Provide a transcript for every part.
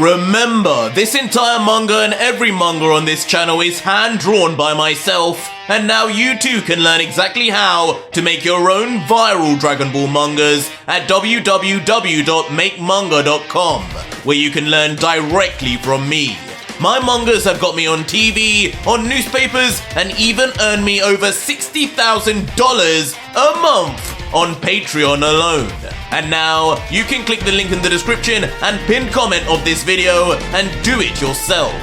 Remember, this entire manga and every manga on this channel is hand-drawn by myself, and now you too can learn exactly how to make your own viral Dragon Ball mangas at www.makemanga.com, where you can learn directly from me. My mangas have got me on TV, on newspapers, and even earned me over $60,000 a month on Patreon alone. And now, you can click the link in the description and pinned comment of this video and do it yourself.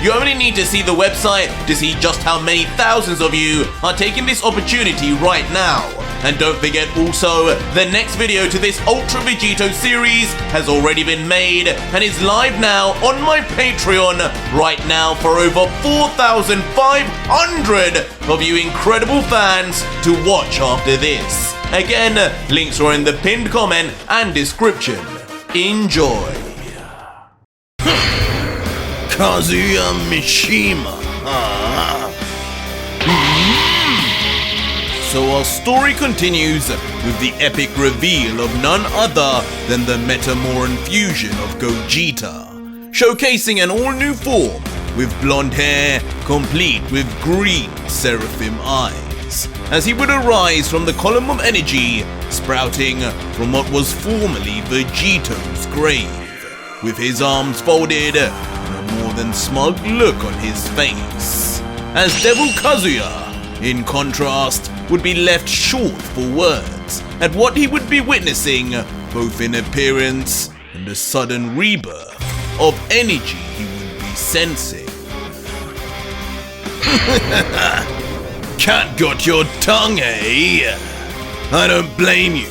You only need to see the website to see just how many thousands of you are taking this opportunity right now. And don't forget also, the next video to this Ultra Vegito series has already been made and is live now on my Patreon right now for over 4,500 of you incredible fans to watch after this. Again, links are in the pinned comment and description. Enjoy. Kazuya Mishima. So our story continues with the epic reveal of none other than the Metamoran fusion of Gogeta, showcasing an all-new form with blonde hair complete with green seraphim eyes, as he would arise from the column of energy sprouting from what was formerly Vegito's grave, with his arms folded and a more than smug look on his face, as Devil Kazuya, in contrast, would be left short for words at what he would be witnessing, both in appearance and the sudden rebirth of energy he would be sensing. Cat got your tongue, eh? I don't blame you.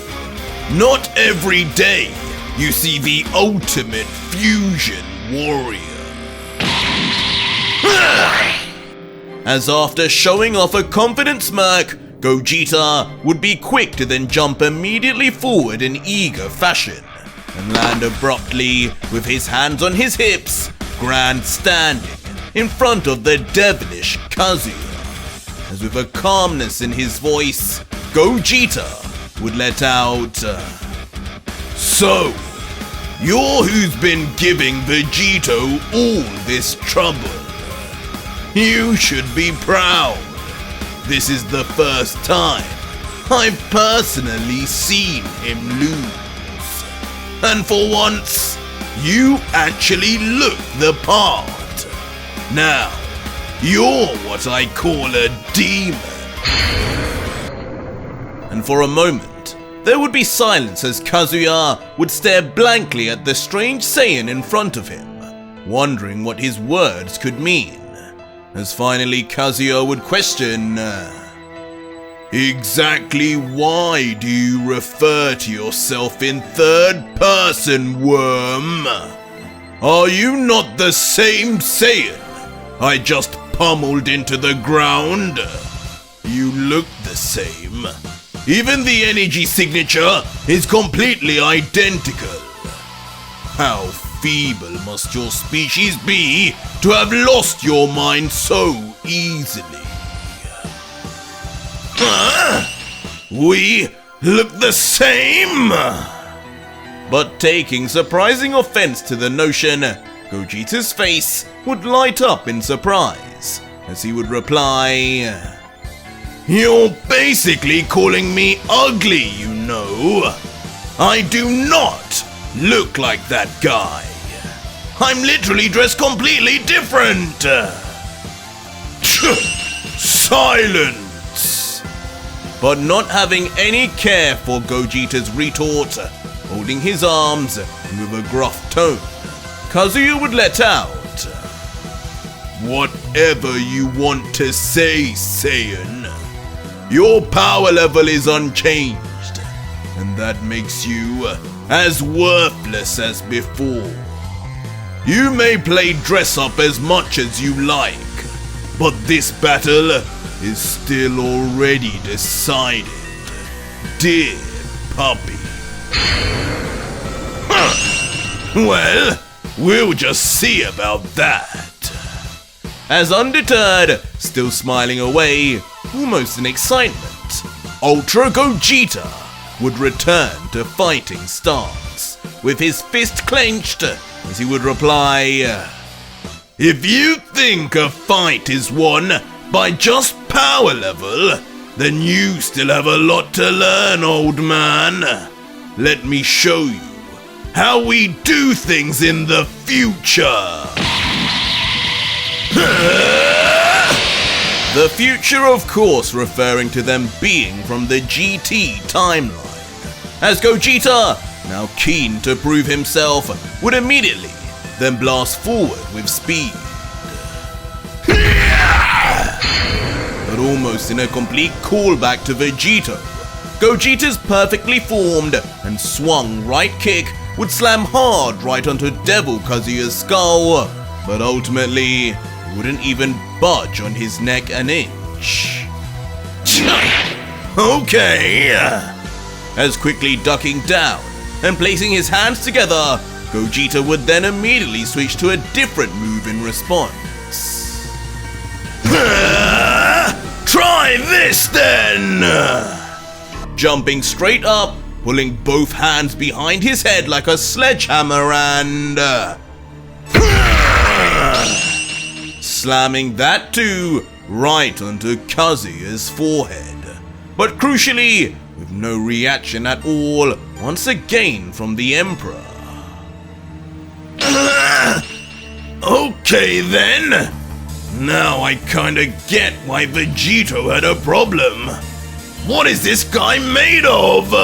Not every day you see the ultimate fusion warrior. As after showing off a confident smirk, Gogeta would be quick to then jump immediately forward in eager fashion and land abruptly with his hands on his hips, grandstanding in front of the devilish Kazuya. As with a calmness in his voice, Gogeta would let out, So, you're who's been giving Vegito all this trouble. You should be proud. This is the first time I've personally seen him lose. And for once, you actually look the part. Now, you're what I call a demon. And for a moment, there would be silence as Kazuya would stare blankly at the strange Saiyan in front of him, wondering what his words could mean. As finally Kazuya would question, Exactly why do you refer to yourself in third person, worm? Are you not the same Saiyan I just pummeled into the ground? You look the same. Even the energy signature is completely identical. How feeble must your species be to have lost your mind so easily? We look the same! But taking surprising offense to the notion, Gogeta's face would light up in surprise as he would reply, You're basically calling me ugly, you know. I do not look like that guy. I'm literally dressed completely different. Silence. But not having any care for Gogeta's retort, holding his arms and with a gruff tone, Kazuya would let out, Whatever you want to say, Saiyan. Your power level is unchanged, and that makes you as worthless as before. You may play dress up as much as you like, but this battle is still already decided, dear puppy. Well, we'll just see about that. As undeterred, still smiling away, almost in excitement, Ultra Gogeta would return to fighting stance, with his fist clenched, as he would reply, If you think a fight is won by just power level, then you still have a lot to learn, old man. Let me show you how we do things in the future. The future, of course, referring to them being from the GT timeline, as Gogeta, now keen to prove himself, would immediately then blast forward with speed. But almost in a complete callback to Vegito, Gogeta's perfectly formed and swung right kick would slam hard right onto Devil Kazuya's skull, but ultimately wouldn't even budge on his neck an inch. Okay. As quickly ducking down and placing his hands together, Gogeta would then immediately switch to a different move in response. Try this then! Jumping straight up, pulling both hands behind his head like a sledgehammer and slamming that too right onto Kazuya's forehead. But crucially, with no reaction at all, once again from the Emperor. Okay then. Now I kinda get why Vegito had a problem. What is this guy made of?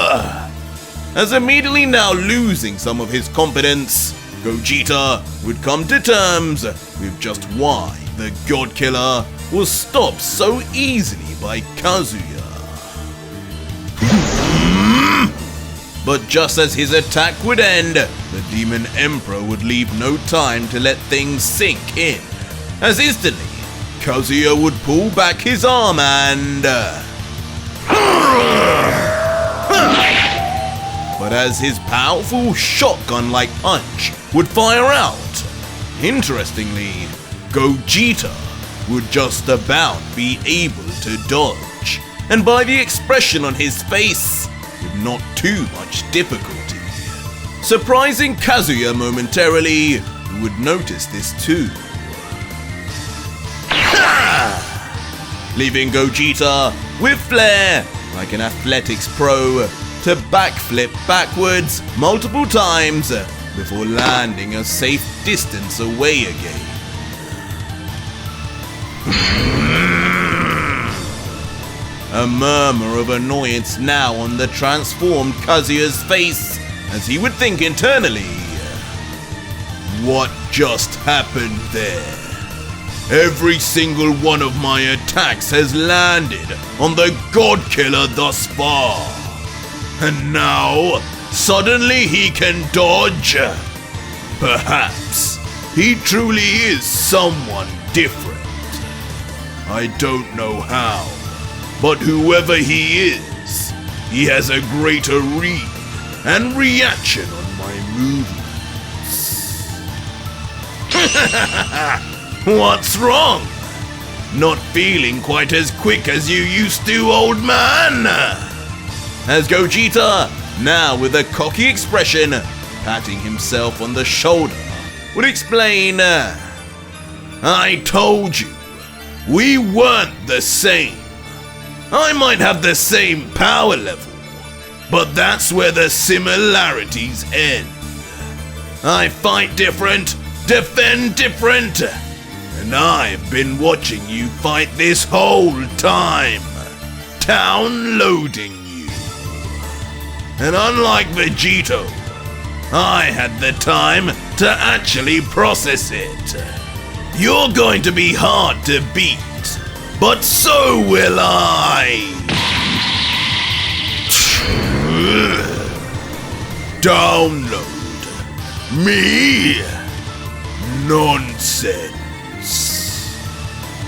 As immediately now losing some of his confidence, Gogeta would come to terms with just why the God Killer was stopped so easily by Kazuya. But just as his attack would end, the Demon Emperor would leave no time to let things sink in, as instantly Kazuya would pull back his arm and but as his powerful shotgun-like punch would fire out, interestingly, Gogeta would just about be able to dodge, and by the expression on his face, with not too much difficulty. Surprising Kazuya momentarily, who would notice this too. Leaving Gogeta with flair, like an athletics pro, to backflip backwards multiple times before landing a safe distance away again. A murmur of annoyance now on the transformed Kazuya's face, as he would think internally, what just happened there? Every single one of my attacks has landed on the God Killer thus far. And now, suddenly he can dodge? Perhaps he truly is someone different. I don't know how, but whoever he is, he has a greater read and reaction on my movements. What's wrong? Not feeling quite as quick as you used to, old man? As Gogeta, now with a cocky expression, patting himself on the shoulder, would explain, I told you, we weren't the same. I might have the same power level, but that's where the similarities end. I fight different, defend different, and I've been watching you fight this whole time, downloading you. And unlike Vegito, I had the time to actually process it. You're going to be hard to beat, but so will I. Download me? Nonsense.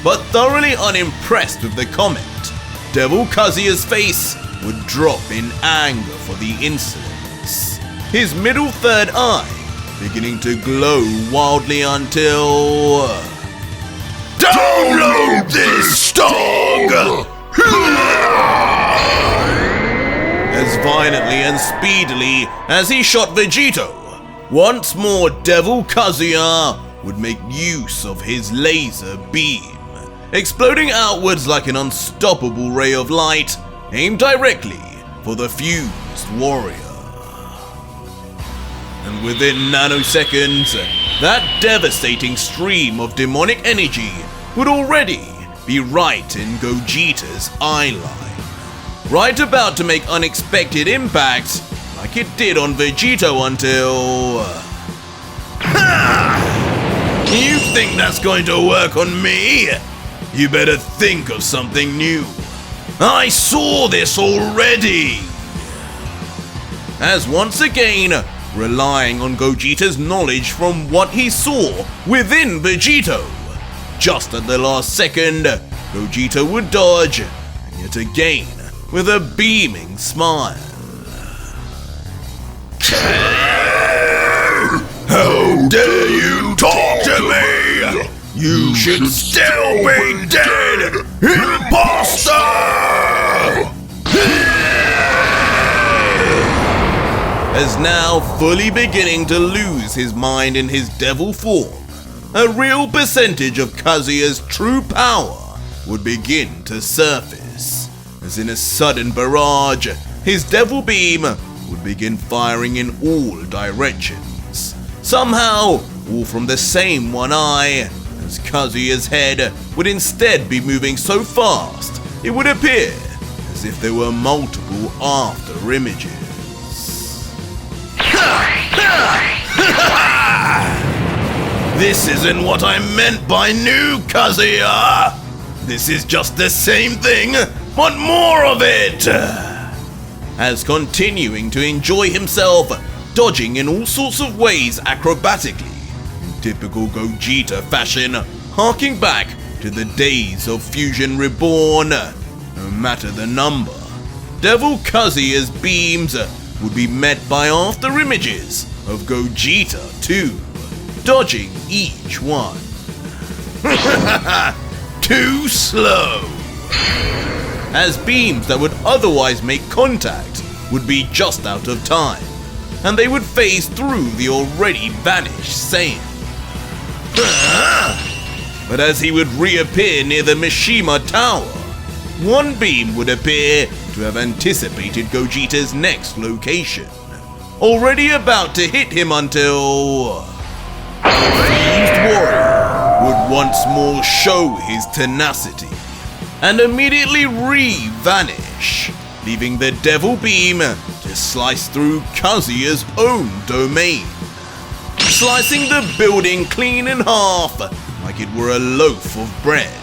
But thoroughly unimpressed with the comment, Devil Kazuya's face would drop in anger for the insolence, his middle third eye beginning to glow wildly until... Download this dog! As violently and speedily as he shot Vegito. Once more, Devil Kazuya would make use of his laser beam, exploding outwards like an unstoppable ray of light, aimed directly for the fused warrior. And within nanoseconds, that devastating stream of demonic energy would already be right in Gogeta's eye line, right about to make unexpected impact like it did on Vegito until... Ha! You think that's going to work on me? You better think of something new. I saw this already! As once again, relying on Gogeta's knowledge from what he saw within Vegito. Just at the last second, Gogeta would dodge, and yet again, with a beaming smile. How dare you talk to me? You should still be dead, imposter! As now fully beginning to lose his mind in his devil form, a real percentage of Kazuya's true power would begin to surface, as in a sudden barrage, his devil beam would begin firing in all directions, somehow all from the same one eye, as Kazuya's head would instead be moving so fast it would appear as if there were multiple after images. This isn't what I meant by new, Kazuya! This is just the same thing, but more of it! As continuing to enjoy himself, dodging in all sorts of ways acrobatically, in typical Gogeta fashion, harking back to the days of Fusion Reborn. No matter the number, Devil Kazuya's beams would be met by after images of Gogeta too, dodging each one. Too slow! As beams that would otherwise make contact would be just out of time, and they would phase through the already vanished Saiyan. But as he would reappear near the Mishima Tower, one beam would appear to have anticipated Gogeta's next location, already about to hit him until... the fused warrior would once more show his tenacity, and immediately re-vanish, leaving the devil beam to slice through Kazuya's own domain, slicing the building clean in half like it were a loaf of bread.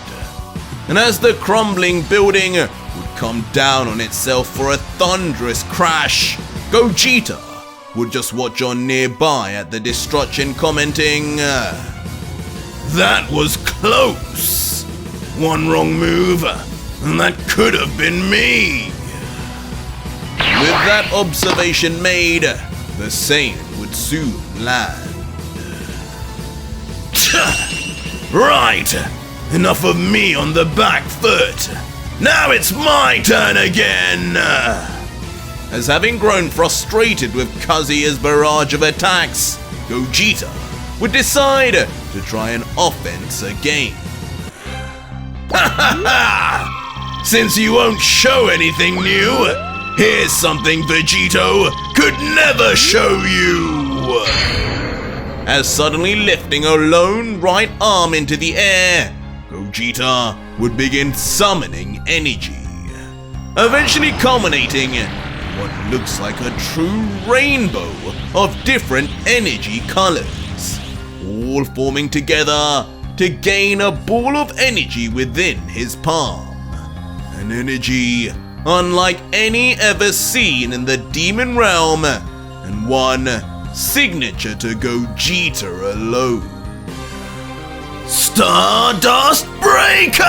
And as the crumbling building would come down on itself for a thunderous crash, Gogeta would just watch on nearby at the destruction, commenting, "That was close. One wrong move, and that could have been me." With that observation made, the Saiyan would soon land. Right, enough of me on the back foot. Now it's my turn again. As having grown frustrated with Kazuya's barrage of attacks, Gogeta would decide to try an offense again. Ha ha ha! Since you won't show anything new, here's something Vegito could never show you! As suddenly lifting a lone right arm into the air, Gogeta would begin summoning energy, eventually culminating in what looks like a true rainbow of different energy colors, all forming together to gain a ball of energy within his palm. An energy unlike any ever seen in the demon realm, and one signature to Gogeta alone. Stardust Breaker!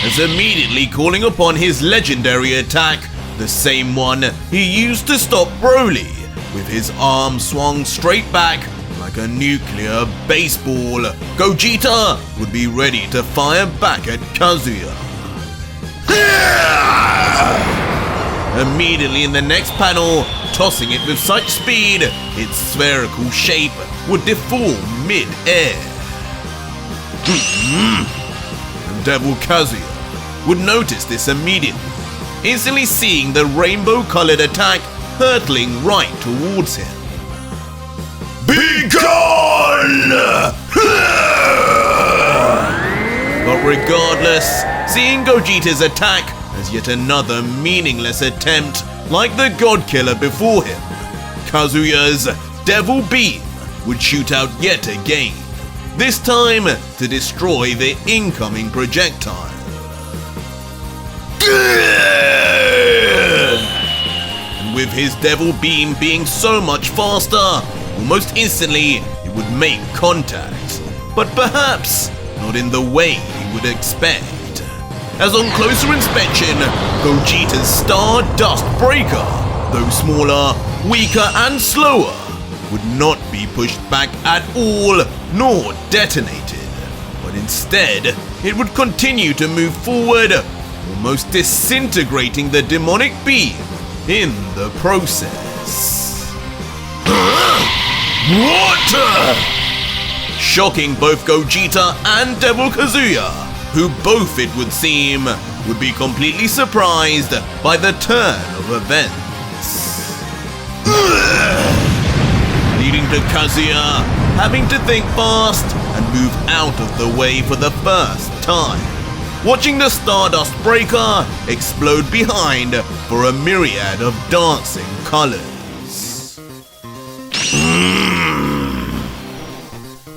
As immediately calling upon his legendary attack, the same one he used to stop Broly, with his arm swung straight back like a nuclear baseball, Gogeta would be ready to fire back at Kazuya. immediately in the next panel, tossing it with such speed, its spherical shape would deform mid-air. And Devil Kazuya would notice this immediately, instantly seeing the rainbow-colored attack hurtling right towards him. Be gone! But regardless, seeing Gogeta's attack as yet another meaningless attempt like the God Killer before him, Kazuya's Devil Beam would shoot out yet again, this time to destroy the incoming projectile. And with his Devil Beam being so much faster, almost instantly it would make contact, but perhaps not in the way he would expect. As on closer inspection, Gogeta's Stardust Breaker, though smaller, weaker and slower, would not be pushed back at all nor detonated, but instead it would continue to move forward, almost disintegrating the demonic beam in the process. What? Shocking both Gogeta and Devil Kazuya, who both, it would seem, would be completely surprised by the turn of events. Leading to Kazuya having to think fast and move out of the way for the first time, watching the Stardust Breaker explode behind for a myriad of dancing colors.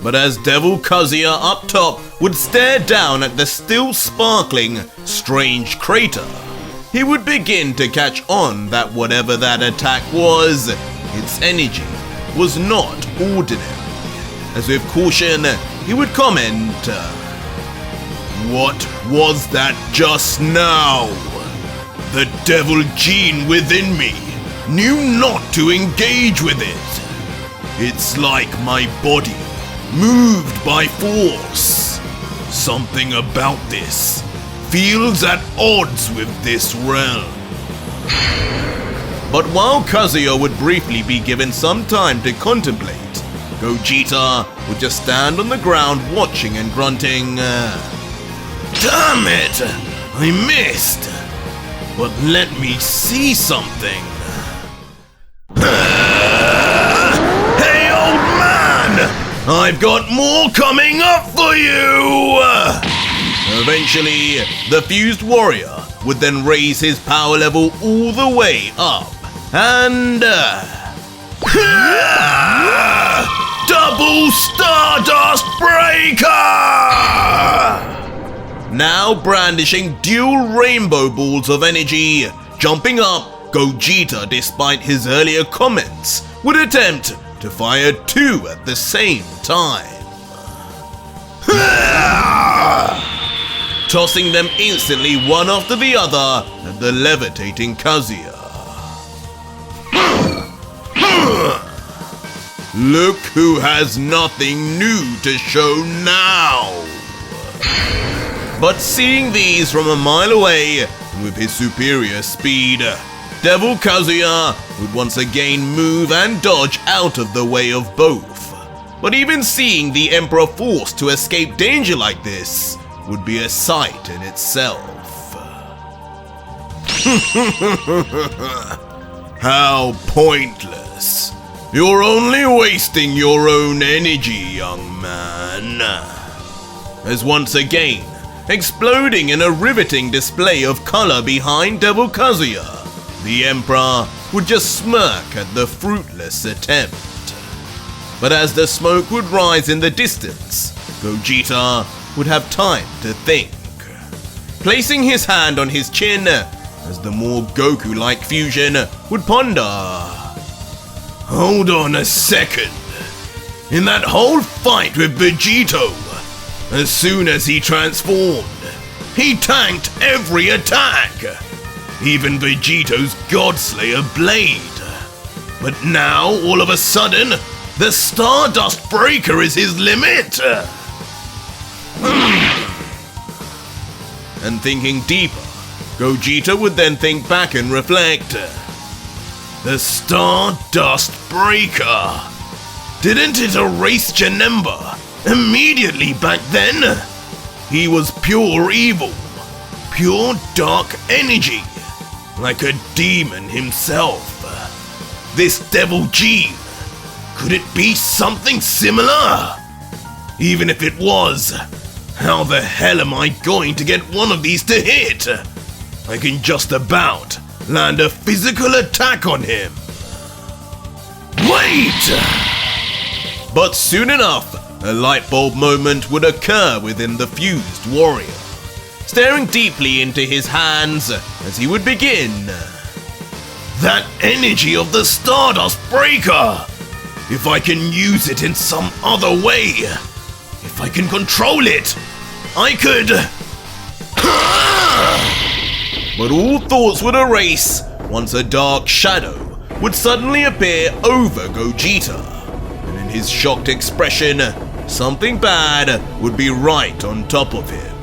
But as Devil Kazuya up top would stare down at the still sparkling, strange crater, he would begin to catch on that whatever that attack was, its energy was not ordinary. As with caution, he would comment, "What was that just now? The devil gene within me knew not to engage with it. It's like my body moved by force. Something about this feels at odds with this realm." But while Kazuya would briefly be given some time to contemplate, Gogeta would just stand on the ground watching and grunting, "Damn it! I missed! But let me see something." "Hey, old man! I've got more coming up for you!" Eventually, the fused warrior would then raise his power level all the way up, and Double Stardust Breaker! now brandishing dual rainbow balls of energy, jumping up, Gogeta, despite his earlier comments, would attempt to fire two at the same time, tossing them instantly one after the other at the levitating Kazuya. Look who has nothing new to show now! But seeing these from a mile away, and with his superior speed, Devil Kazuya would once again move and dodge out of the way of both. But even seeing the Emperor forced to escape danger like this would be a sight in itself. How pointless. You're only wasting your own energy, young man. As once again, exploding in a riveting display of color behind Devil Kazuya, the Emperor would just smirk at the fruitless attempt. But as the smoke would rise in the distance, Gogeta would have time to think. Placing his hand on his chin, as the more Goku-like fusion would ponder. Hold on a second. In that whole fight with Vegito, as soon as he transformed, he tanked every attack. Even Vegito's Godslayer blade. But now, all of a sudden, the Stardust Breaker is his limit. And thinking deeper, Gogeta would then think back and reflect. The Stardust Breaker. Didn't it erase Janemba immediately back then? He was pure evil, pure dark energy, like a demon himself. This Devil Gene, could it be something similar? Even if it was, how the hell am I going to get one of these to hit? I can just about land a physical attack on him. Wait! But soon enough, a light bulb moment would occur within the fused warrior, staring deeply into his hands as he would begin. That energy of the Stardust Breaker! If I can use it in some other way, if I can control it, I could... But all thoughts would erase once a dark shadow would suddenly appear over Gogeta, and in his shocked expression, something bad would be right on top of him.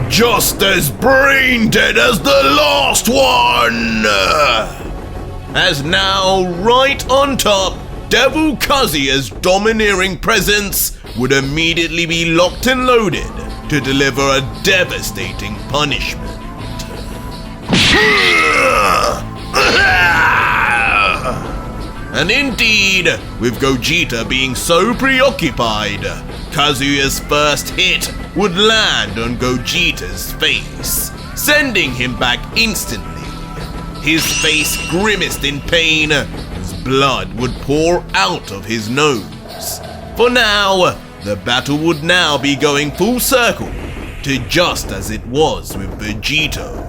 Just as brain dead as the last one! As now, right on top, Devil Kazuya's domineering presence would immediately be locked and loaded to deliver a devastating punishment. And indeed, with Gogeta being so preoccupied, Kazuya's first hit would land on Gogeta's face, sending him back instantly. His face grimaced in pain as blood would pour out of his nose. For now, the battle would now be going full circle to just as it was with Vegito.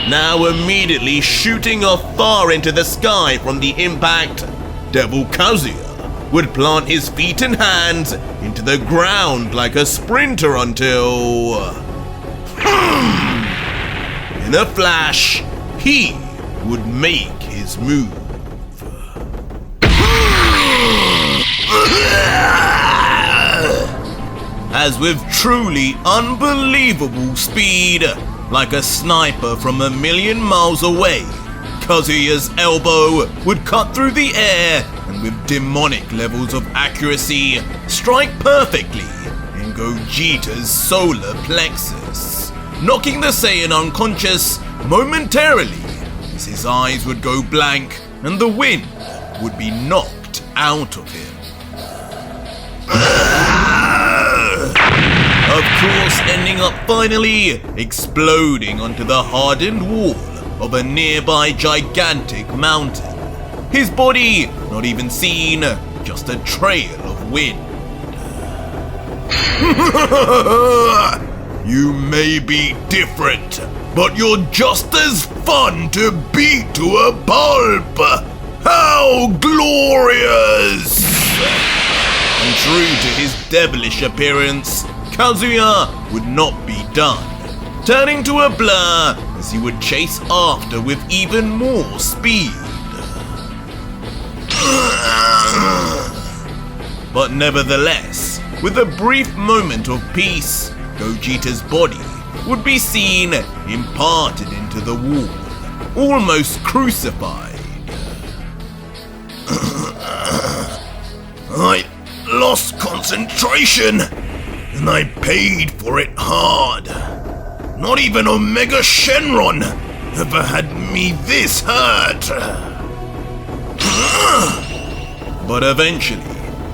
Now immediately shooting off far into the sky from the impact, Devil Kazuya would plant his feet and hands into the ground like a sprinter until... in a flash, he would make his move. As with truly unbelievable speed, like a sniper from a million miles away, Kazuya's elbow would cut through the air and with demonic levels of accuracy, strike perfectly in Gogeta's solar plexus, knocking the Saiyan unconscious momentarily as his eyes would go blank and the wind would be knocked out of him. Of course, ending up finally exploding onto the hardened wall of a nearby gigantic mountain. His body not even seen, just a trail of wind. You may be different, but you're just as fun to beat to a pulp! How glorious! And true to his devilish appearance, Kazuya would not be done, turning to a blur as he would chase after with even more speed. But nevertheless, with a brief moment of peace, Gogeta's body would be seen imparted into the wall, almost crucified. I lost concentration, and I paid for it hard. Not even Omega Shenron ever had me this hurt. But eventually,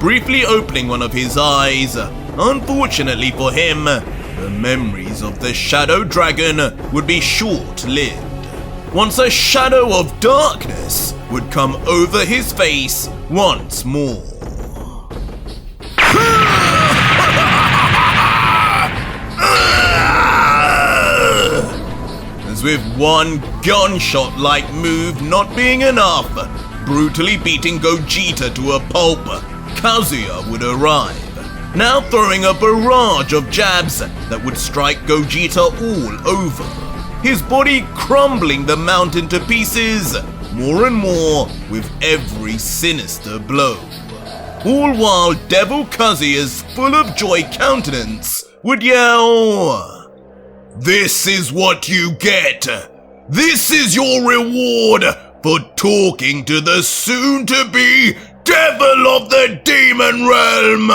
briefly opening one of his eyes, unfortunately for him, the memories of the Shadow Dragon would be short-lived. Once a shadow of darkness would come over his face once more. As with one gunshot-like move not being enough, brutally beating Gogeta to a pulp, Kazuya would arrive, now throwing a barrage of jabs that would strike Gogeta all over, his body crumbling the mountain to pieces more and more with every sinister blow. all while Devil Kazuya's full of joy countenance would yell, "This is what you get! This is your reward for talking to the soon-to-be Devil of the Demon Realm!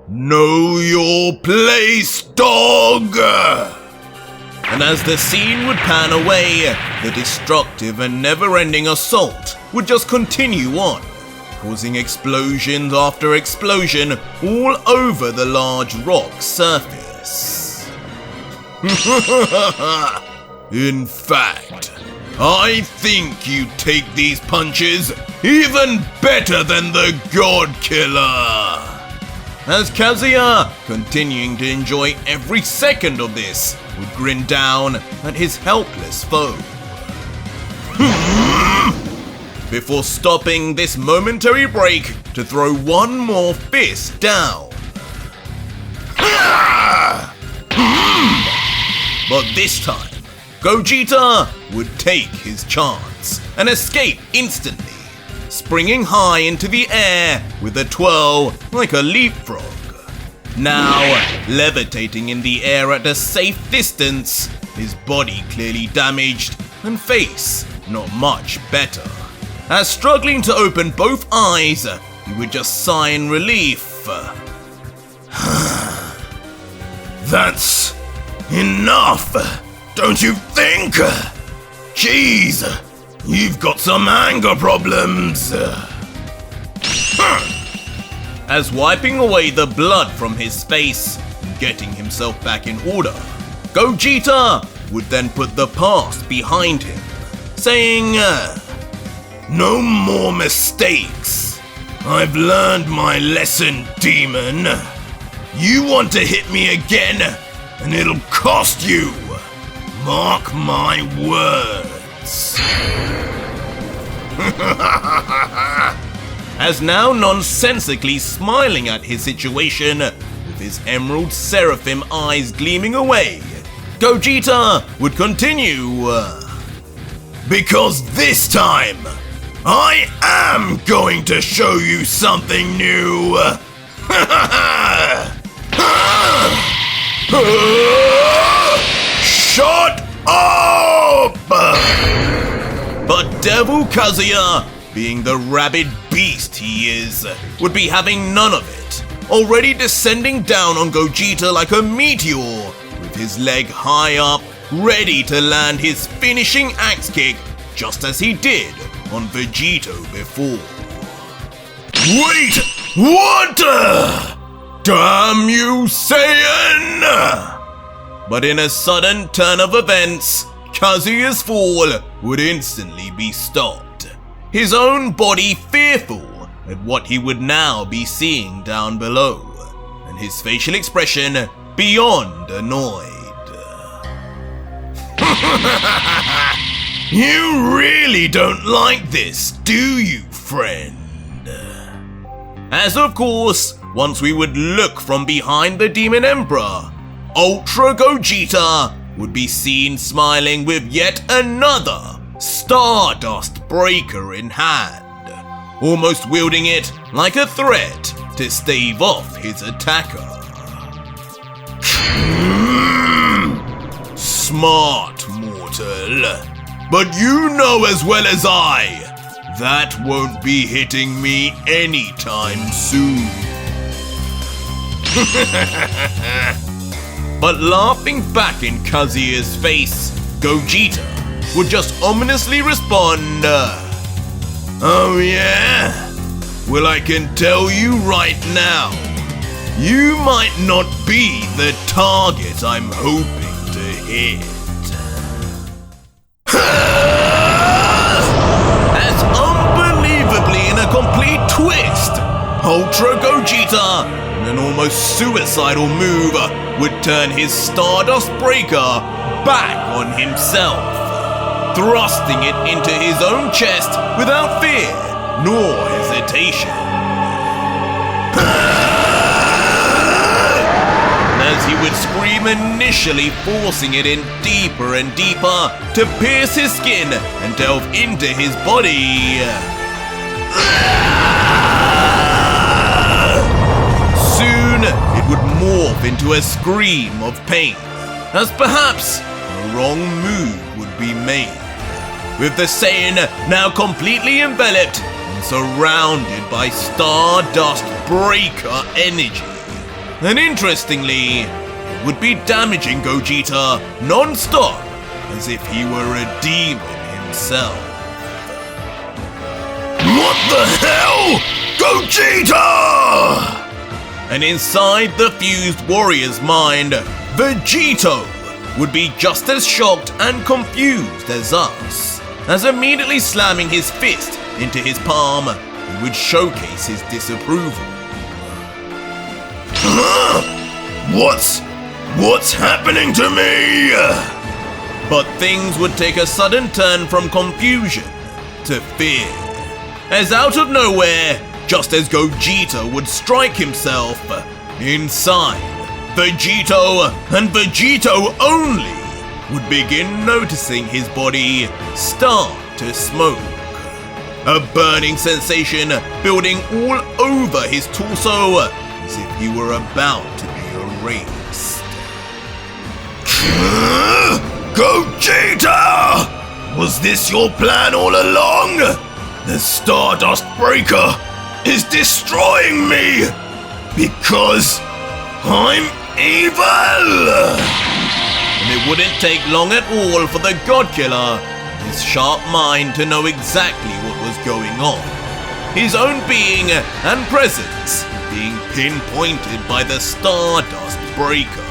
Know your place, dog!" And as the scene would pan away, the destructive and never-ending assault would just continue on, causing explosions after explosion all over the large rock surface. In fact, I think you take these punches even better than the God Killer. As Kazuya, continuing to enjoy every second of this, would grin down at his helpless foe. Before stopping this momentary break to throw one more fist down. But this time, Gogeta would take his chance and escape instantly, springing high into the air with a twirl like a leapfrog. Now, levitating in the air at a safe distance, his body clearly damaged and face not much better. As struggling to open both eyes, he would just sigh in relief. That's enough, don't you think? Jeez, you've got some anger problems. As wiping away the blood from his face and getting himself back in order, Gogeta would then put the past behind him, saying, "No more mistakes. I've learned my lesson, demon. You want to hit me again, and it'll cost you. Mark my words." As now nonsensically smiling at his situation, with his emerald seraphim eyes gleaming away, Gogeta would continue, "Because this time, I am going to show you something new. Shut up!" But Devil Kazuya, being the rabid beast he is, would be having none of it, already descending down on Gogeta like a meteor, with his leg high up, ready to land his finishing axe kick just as he did on Vegito before. Wait! What? Damn you, Saiyan! But in a sudden turn of events, Kazuya's fall would instantly be stopped. His own body fearful at what he would now be seeing down below, and his facial expression beyond annoyed. You really don't like this, do you, friend? As of course, once we would look from behind the Demon Emperor, Ultra Gogeta would be seen smiling with yet another Stardust Breaker in hand, almost wielding it like a threat to stave off his attacker. Smart, mortal. But you know as well as I, that won't be hitting me anytime soon. But laughing back in Kazuya's face, Gogeta would just ominously respond, "Oh yeah? Well, I can tell you right now, you might not be the target I'm hoping to hit." As unbelievably in a complete twist, Ultra Gogeta, in an almost suicidal move, would turn his Stardust Breaker back on himself, thrusting it into his own chest without fear nor hesitation. As he would scream, initially forcing it in deeper and deeper to pierce his skin and delve into his body. morph into a scream of pain, as perhaps a wrong move would be made. With the Saiyan now completely enveloped and surrounded by Stardust Breaker energy. And interestingly, it would be damaging Gogeta non-stop, as if he were a demon himself. What the hell? Gogeta! And inside the fused warrior's mind, Vegito would be just as shocked and confused as us, as immediately slamming his fist into his palm, he would showcase his disapproval. What's happening to me? But things would take a sudden turn from confusion to fear, as out of nowhere, just as Gogeta would strike himself, inside, Vegito and Vegito only would begin noticing his body start to smoke. A burning sensation building all over his torso, as if he were about to be erased. Gogeta! Was this your plan all along? The Stardust Breaker is destroying me because I'm evil! And it wouldn't take long at all for the God Killer, his sharp mind, to know exactly what was going on. His own being and presence being pinpointed by the Stardust Breaker,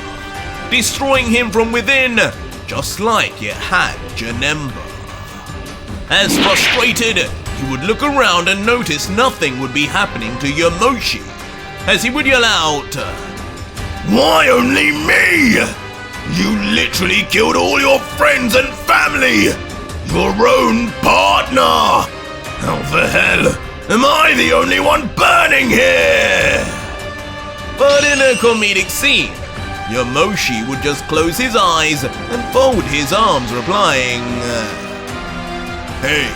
destroying him from within, just like it had Janemba. As frustrated, he would look around and notice nothing would be happening to Yamoshi, as he would yell out, "Why only me? You literally killed all your friends and family! Your own partner! How the hell am I the only one burning here?" But in a comedic scene, Yamoshi would just close his eyes and fold his arms, replying, "Hey,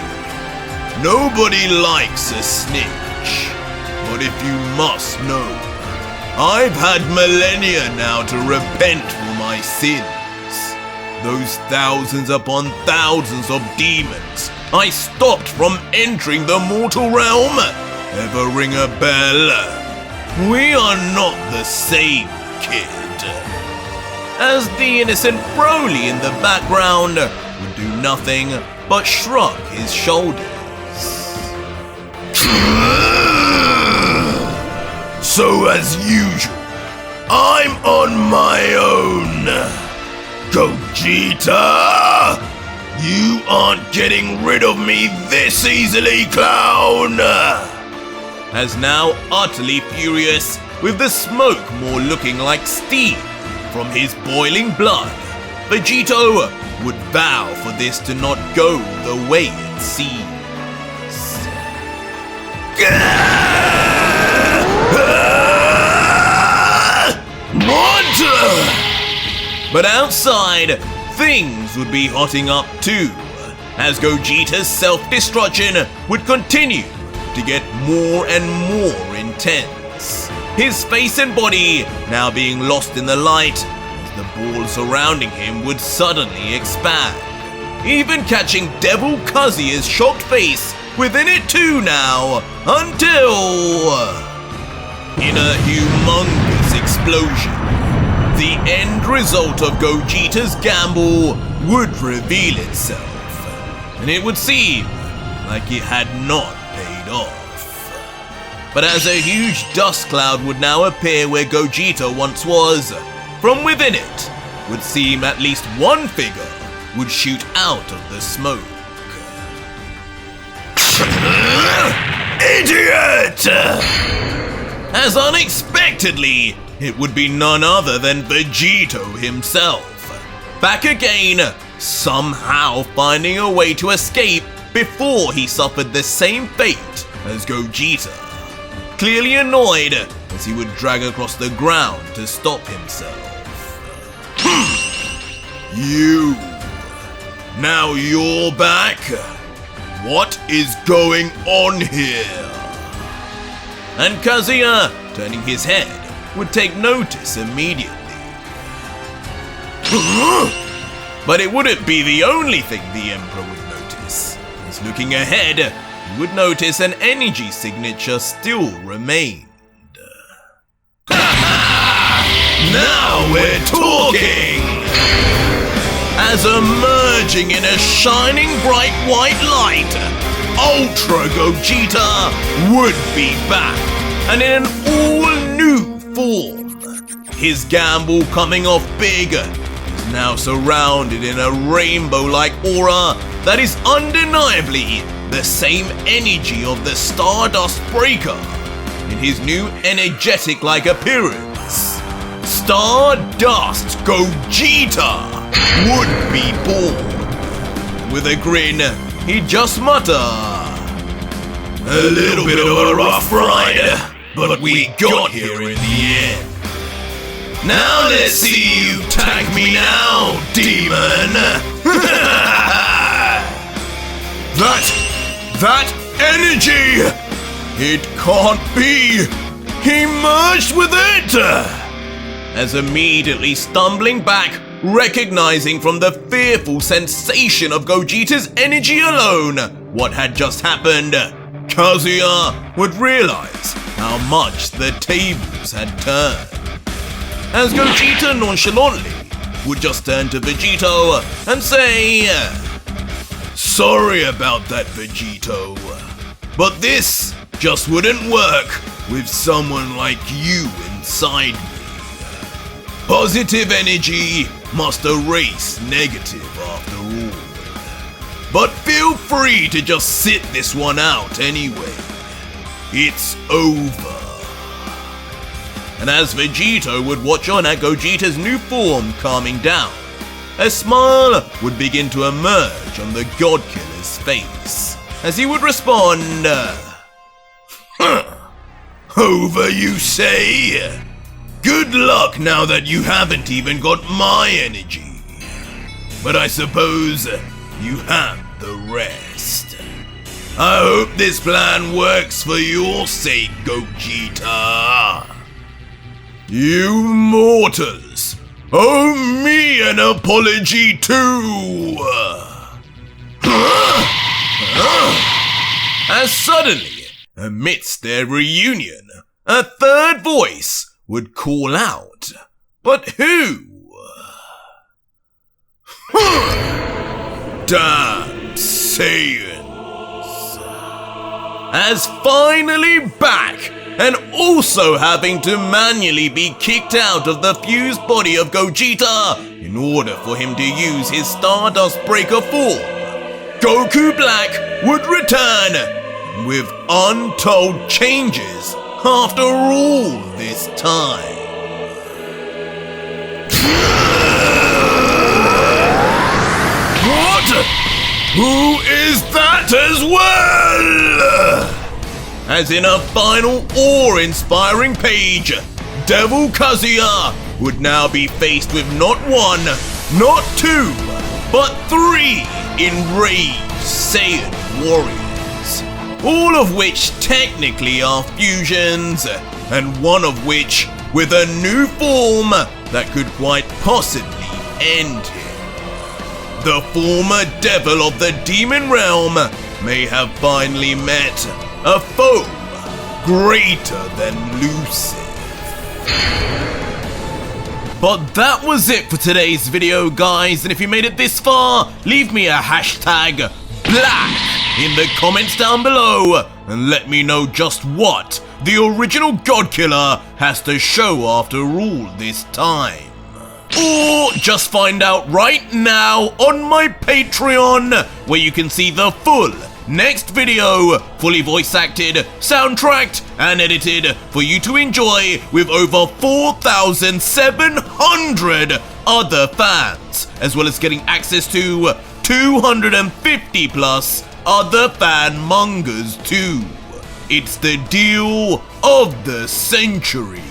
nobody likes a snitch, but if you must know, I've had millennia now to repent for my sins. Those thousands upon thousands of demons I stopped from entering the mortal realm. Ever ring a bell? We are not the same, kid." as the innocent Broly in the background would do nothing but shrug his shoulders. So as usual, I'm on my own. Gogeta! You aren't getting rid of me this easily, clown! As now utterly furious, with the smoke more looking like steam from his boiling blood, Vegito would vow for this to not go the way it seems. But outside, things would be hotting up too, as Gogeta's self-destruction would continue to get more and more intense. His face and body now being lost in the light, as the ball surrounding him would suddenly expand, even catching Devil Kazuya's shocked face within it too now, until in a humongous explosion, the end result of Gogeta's gamble would reveal itself, and it would seem like it had not paid off. But as a huge dust cloud would now appear where Gogeta once was, from within it would seem at least one figure would shoot out of the smoke. Idiot! As unexpectedly, it would be none other than Vegito himself, back again, somehow finding a way to escape before he suffered the same fate as Gogeta. Clearly annoyed, as he would drag across the ground to stop himself. You! Now you're back? What is going on here? And Kazuya, turning his head, would take notice immediately. But it wouldn't be the only thing the Emperor would notice, as looking ahead, he would notice an energy signature still remained. Now we're talking! As emerging in a shining bright white light, Ultra Gogeta would be back, and in an all-new form. His gamble coming off big, is now surrounded in a rainbow-like aura that is undeniably the same energy of the Stardust Breaker in his new energetic-like appearance. Stardust Gogeta would be born. With a grin, he'd just mutter, "A little bit of a rough ride, but we got here in the end. Now let's see you tag me now, demon!" That energy! It can't be! He merged with it! As immediately stumbling back, recognizing from the fearful sensation of Gogeta's energy alone what had just happened, Kazuya would realize how much the tables had turned. As Gogeta nonchalantly would just turn to Vegito and say, "Sorry about that, Vegito, but this just wouldn't work with someone like you inside me. Positive energy must erase negative after all. But feel free to just sit this one out anyway. It's over." And as Vegito would watch on at Gogeta's new form calming down, a smile would begin to emerge on the God Killer's face, as he would respond, "Over, you say? Good luck now that you haven't even got my energy. But I suppose you have the rest. I hope this plan works for your sake, Gogeta. You mortals owe me an apology too." as suddenly, amidst their reunion, a third voice would call out. But who? Damn Saiyans! As finally back, and also having to manually be kicked out of the fused body of Gogeta in order for him to use his Stardust Breaker form, Goku Black would return with untold changes after all this time. What? Who is that as well? As in a final awe-inspiring page, Devil Kazuya would now be faced with not one, not two, but three enraged Saiyan warriors, all of which technically are fusions, and one of which with a new form that could quite possibly end him. The former devil of the demon realm may have finally met a foe greater than Lucifer. But that was it for today's video, guys, and if you made it this far, leave me a hashtag black in the comments down below and let me know just what the original God Killer has to show after all this time. Or just find out right now on my Patreon, where you can see the full next video, fully voice acted, soundtracked, and edited for you to enjoy with over 4,700 other fans, as well as getting access to 250 plus other fan mangas too. It's the deal of the century.